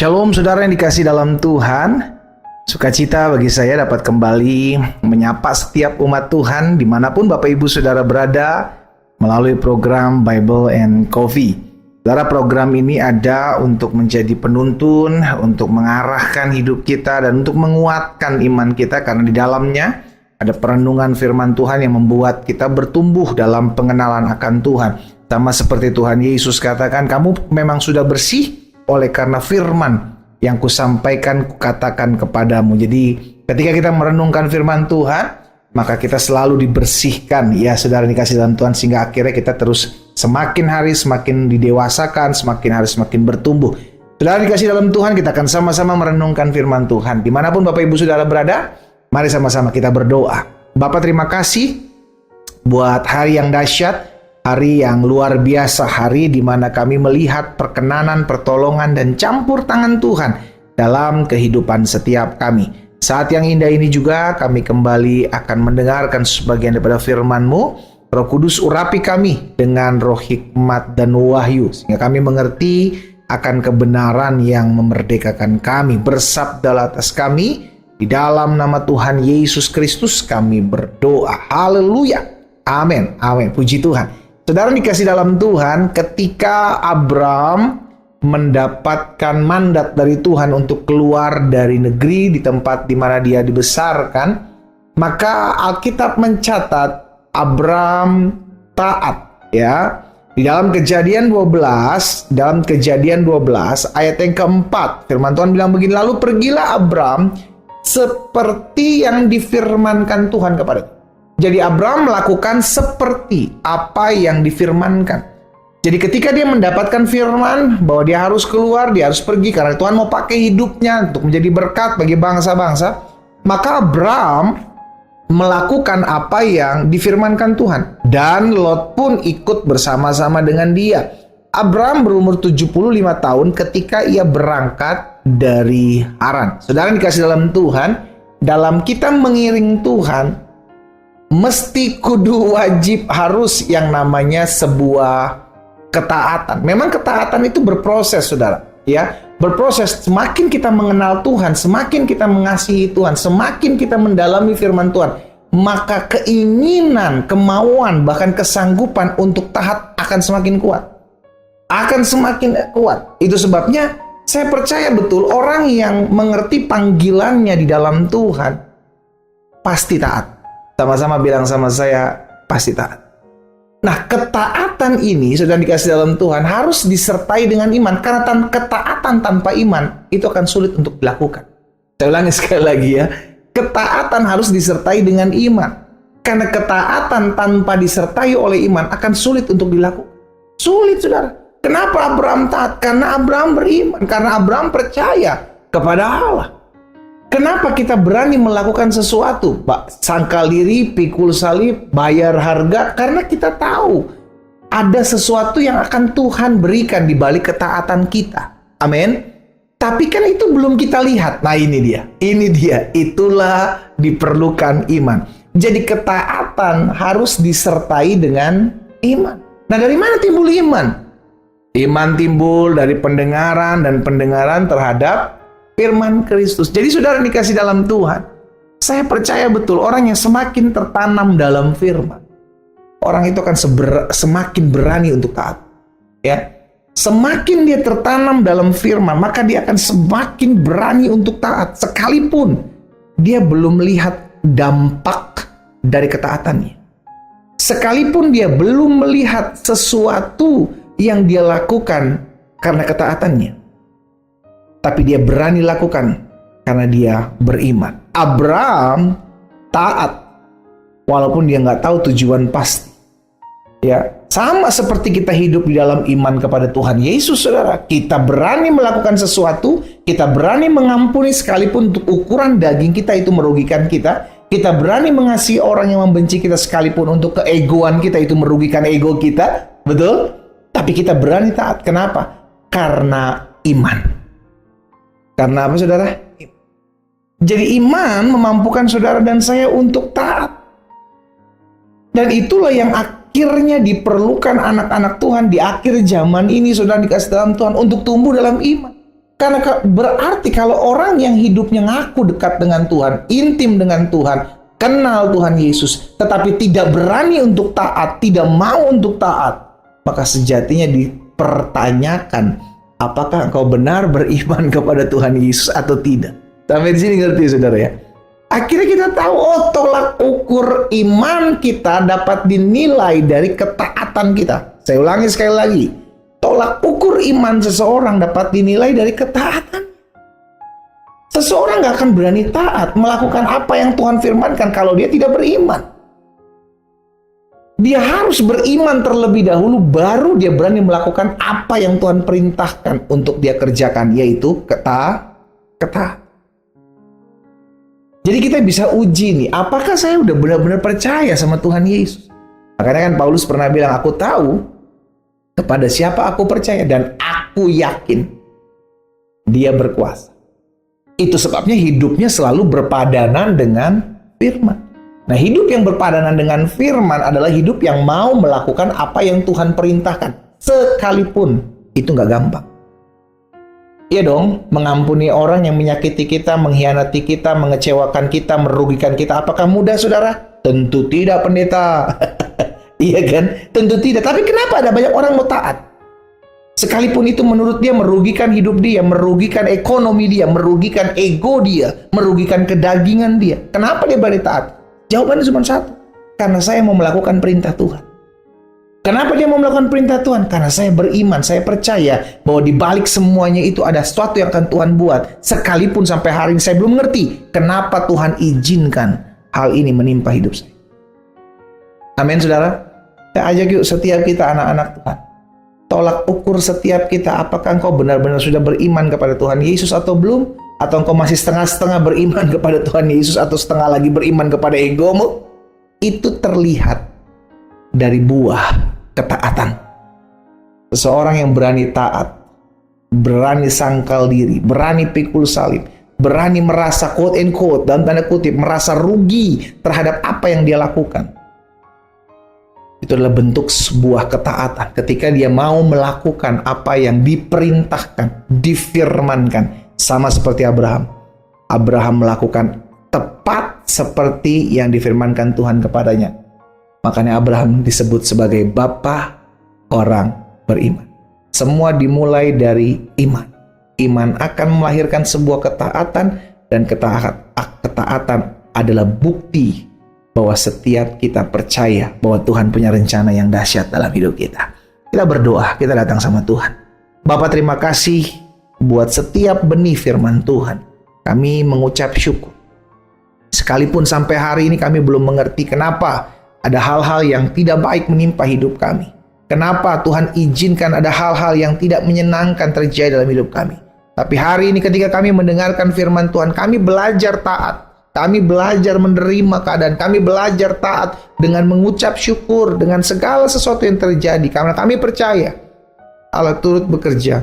Shalom saudara yang dikasih dalam Tuhan. Sukacita bagi saya dapat kembali menyapa setiap umat Tuhan dimanapun Bapak Ibu Saudara berada melalui program Bible and Coffee. Saudara, program ini ada untuk menjadi penuntun, untuk mengarahkan hidup kita dan untuk menguatkan iman kita, karena di dalamnya ada perenungan firman Tuhan yang membuat kita bertumbuh dalam pengenalan akan Tuhan. Sama seperti Tuhan Yesus katakan, kamu memang sudah bersih oleh karena firman yang kusampaikan, kukatakan kepadamu. Jadi ketika kita merenungkan firman Tuhan, maka kita selalu dibersihkan, ya saudara dikasih dalam Tuhan, sehingga akhirnya kita terus semakin hari semakin didewasakan, semakin hari semakin bertumbuh. Saudara dikasih dalam Tuhan, kita akan sama-sama merenungkan firman Tuhan. Dimanapun Bapak Ibu Saudara berada, mari sama-sama kita berdoa. Bapa, terima kasih buat hari yang dahsyat, hari yang luar biasa, hari di mana kami melihat perkenanan, pertolongan, dan campur tangan Tuhan dalam kehidupan setiap kami. Saat yang indah ini juga kami kembali akan mendengarkan sebagian daripada firman-Mu. Roh Kudus, urapi kami dengan roh hikmat dan wahyu, sehingga kami mengerti akan kebenaran yang memerdekakan kami. Bersabdalah atas kami, di dalam nama Tuhan Yesus Kristus kami berdoa. Haleluya. Amin. Amin. Puji Tuhan. Saudara dikasih dalam Tuhan, ketika Abraham mendapatkan mandat dari Tuhan untuk keluar dari negeri di tempat di mana dia dibesarkan, maka Alkitab mencatat Abraham taat, ya. Di dalam Kejadian 12, ayat yang keempat, firman Tuhan bilang begini, lalu pergilah Abraham seperti yang difirmankan Tuhan kepadanya. Jadi Abraham melakukan seperti apa yang difirmankan. Jadi ketika dia mendapatkan firman bahwa dia harus keluar, dia harus pergi karena Tuhan mau pakai hidupnya untuk menjadi berkat bagi bangsa-bangsa, maka Abraham melakukan apa yang difirmankan Tuhan. Dan Lot pun ikut bersama-sama dengan dia. Abraham berumur 75 tahun ketika ia berangkat dari Haran. Saudara dikasih dalam Tuhan, dalam kita mengiring Tuhan, mesti kudu wajib harus yang namanya sebuah ketaatan. Memang ketaatan itu berproses, saudara, ya, berproses. Semakin kita mengenal Tuhan, semakin kita mengasihi Tuhan, semakin kita mendalami firman Tuhan, maka keinginan, kemauan, bahkan kesanggupan untuk taat akan semakin kuat. Akan semakin kuat. Itu sebabnya saya percaya betul orang yang mengerti panggilannya di dalam Tuhan pasti taat. Sama-sama bilang sama saya, pasti taat. Nah, ketaatan ini sudah dikasih dalam Tuhan harus disertai dengan iman. Karena ketaatan tanpa iman itu akan sulit untuk dilakukan. Saya ulangi sekali lagi ya. Ketaatan harus disertai dengan iman. Karena ketaatan tanpa disertai oleh iman akan sulit untuk dilakukan. Sulit, saudara. Kenapa Abraham taat? Karena Abraham beriman. Karena Abraham percaya kepada Allah. Kenapa kita berani melakukan sesuatu? Pak, sangkal diri, pikul salib, bayar harga, karena kita tahu ada sesuatu yang akan Tuhan berikan di balik ketaatan kita. Amin. Tapi kan itu belum kita lihat. Nah, ini dia. Itulah diperlukan iman. Jadi ketaatan harus disertai dengan iman. Nah, dari mana timbul iman? Iman timbul dari pendengaran dan pendengaran terhadap firman Kristus. Jadi saudara dikasih dalam Tuhan, saya percaya betul orang yang semakin tertanam dalam firman, orang itu akan semakin berani untuk taat. Ya, semakin dia tertanam dalam firman, maka dia akan semakin berani untuk taat, sekalipun dia belum melihat dampak dari ketaatannya. Sekalipun dia belum melihat sesuatu yang dia lakukan karena ketaatannya. Tapi dia berani lakukan karena dia beriman. Abraham taat walaupun dia nggak tahu tujuan pasti. Ya, sama seperti kita hidup di dalam iman kepada Tuhan Yesus, saudara. Kita berani melakukan sesuatu, kita berani mengampuni sekalipun untuk ukuran daging kita itu merugikan kita. Kita berani mengasihi orang yang membenci kita sekalipun untuk keegoan kita itu merugikan ego kita. Betul? Tapi kita berani taat. Kenapa? Karena iman. Karena apa, saudara? Jadi iman memampukan saudara dan saya untuk taat. Dan itulah yang akhirnya diperlukan anak-anak Tuhan di akhir zaman ini, saudara dikasih dalam Tuhan, untuk tumbuh dalam iman. Karena berarti kalau orang yang hidupnya ngaku dekat dengan Tuhan, intim dengan Tuhan, kenal Tuhan Yesus, tetapi tidak berani untuk taat, tidak mau untuk taat, maka sejatinya dipertanyakan, apakah engkau benar beriman kepada Tuhan Yesus atau tidak? Sampai di sini ngerti saudara ya? Akhirnya kita tahu, tolak ukur iman kita dapat dinilai dari ketaatan kita. Saya ulangi sekali lagi. Tolak ukur iman seseorang dapat dinilai dari ketaatan. Seseorang gak akan berani taat melakukan apa yang Tuhan firmankan kalau dia tidak beriman. Dia harus beriman terlebih dahulu, baru dia berani melakukan apa yang Tuhan perintahkan untuk dia kerjakan, yaitu ketaat. Jadi kita bisa uji nih, apakah saya udah benar-benar percaya sama Tuhan Yesus? Makanya kan Paulus pernah bilang, aku tahu kepada siapa aku percaya dan aku yakin dia berkuasa. Itu sebabnya hidupnya selalu berpadanan dengan firman. Nah, hidup yang berpadanan dengan firman adalah hidup yang mau melakukan apa yang Tuhan perintahkan. Sekalipun itu nggak gampang. Iya dong, mengampuni orang yang menyakiti kita, mengkhianati kita, mengecewakan kita, merugikan kita. Apakah mudah, saudara? Tentu tidak, pendeta. Iya kan? Tentu tidak. Tapi kenapa ada banyak orang mau taat? Sekalipun itu menurut dia merugikan hidup dia, merugikan ekonomi dia, merugikan ego dia, merugikan kedagingan dia. Kenapa dia berani taat? Jawabannya cuma satu. Karena saya mau melakukan perintah Tuhan. Kenapa dia mau melakukan perintah Tuhan? Karena saya beriman, saya percaya bahwa di balik semuanya itu ada sesuatu yang akan Tuhan buat. Sekalipun sampai hari ini saya belum ngerti kenapa Tuhan izinkan hal ini menimpa hidup saya. Amin, saudara. Kita ajak yuk setiap kita anak-anak Tuhan. Tolak ukur setiap kita, apakah engkau benar-benar sudah beriman kepada Tuhan Yesus atau belum? Atau engkau masih setengah-setengah beriman kepada Tuhan Yesus atau setengah lagi beriman kepada egomu? Itu terlihat dari buah ketaatan. Seseorang yang berani taat, berani sangkal diri, berani pikul salib, berani merasa quote and quote dalam tanda kutip merasa rugi terhadap apa yang dia lakukan. Itu adalah bentuk sebuah ketaatan ketika dia mau melakukan apa yang diperintahkan, difirmankan. Sama seperti Abraham. Abraham melakukan tepat seperti yang difirmankan Tuhan kepadanya. Makanya Abraham disebut sebagai bapa orang beriman. Semua dimulai dari iman. Iman akan melahirkan sebuah ketaatan, dan ketaatan adalah bukti bahwa setiap kita percaya bahwa Tuhan punya rencana yang dahsyat dalam hidup kita. Kita berdoa, kita datang sama Tuhan. Bapa, terima kasih buat setiap benih firman Tuhan. Kami mengucap syukur. Sekalipun sampai hari ini kami belum mengerti kenapa ada hal-hal yang tidak baik menimpa hidup kami. Kenapa Tuhan izinkan ada hal-hal yang tidak menyenangkan terjadi dalam hidup kami. Tapi hari ini ketika kami mendengarkan firman Tuhan, kami belajar taat. Kami belajar menerima keadaan. Kami belajar taat dengan mengucap syukur dengan segala sesuatu yang terjadi. Karena kami percaya Allah turut bekerja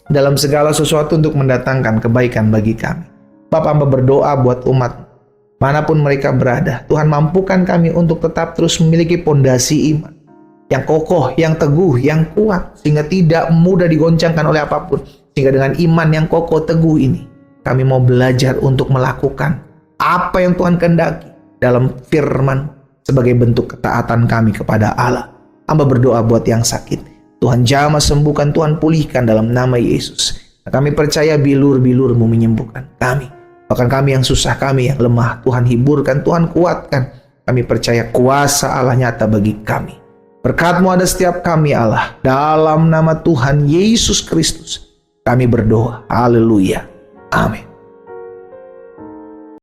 dalam segala sesuatu untuk mendatangkan kebaikan bagi kami. Bapa, hamba berdoa buat umat manapun mereka berada. Tuhan, mampukan kami untuk tetap terus memiliki pondasi iman yang kokoh, yang teguh, yang kuat, sehingga tidak mudah digoncangkan oleh apapun. Sehingga dengan iman yang kokoh teguh ini, kami mau belajar untuk melakukan apa yang Tuhan kehendaki dalam firman sebagai bentuk ketaatan kami kepada Allah. Hamba berdoa buat yang sakit. Tuhan jamah sembuhkan, Tuhan pulihkan dalam nama Yesus. Kami percaya bilur-bilur-Mu menyembuhkan kami. Bahkan kami yang susah, kami yang lemah, Tuhan hiburkan, Tuhan kuatkan. Kami percaya kuasa Allah nyata bagi kami. Berkat-Mu ada setiap kami Allah. Dalam nama Tuhan Yesus Kristus kami berdoa. Haleluya. Amin.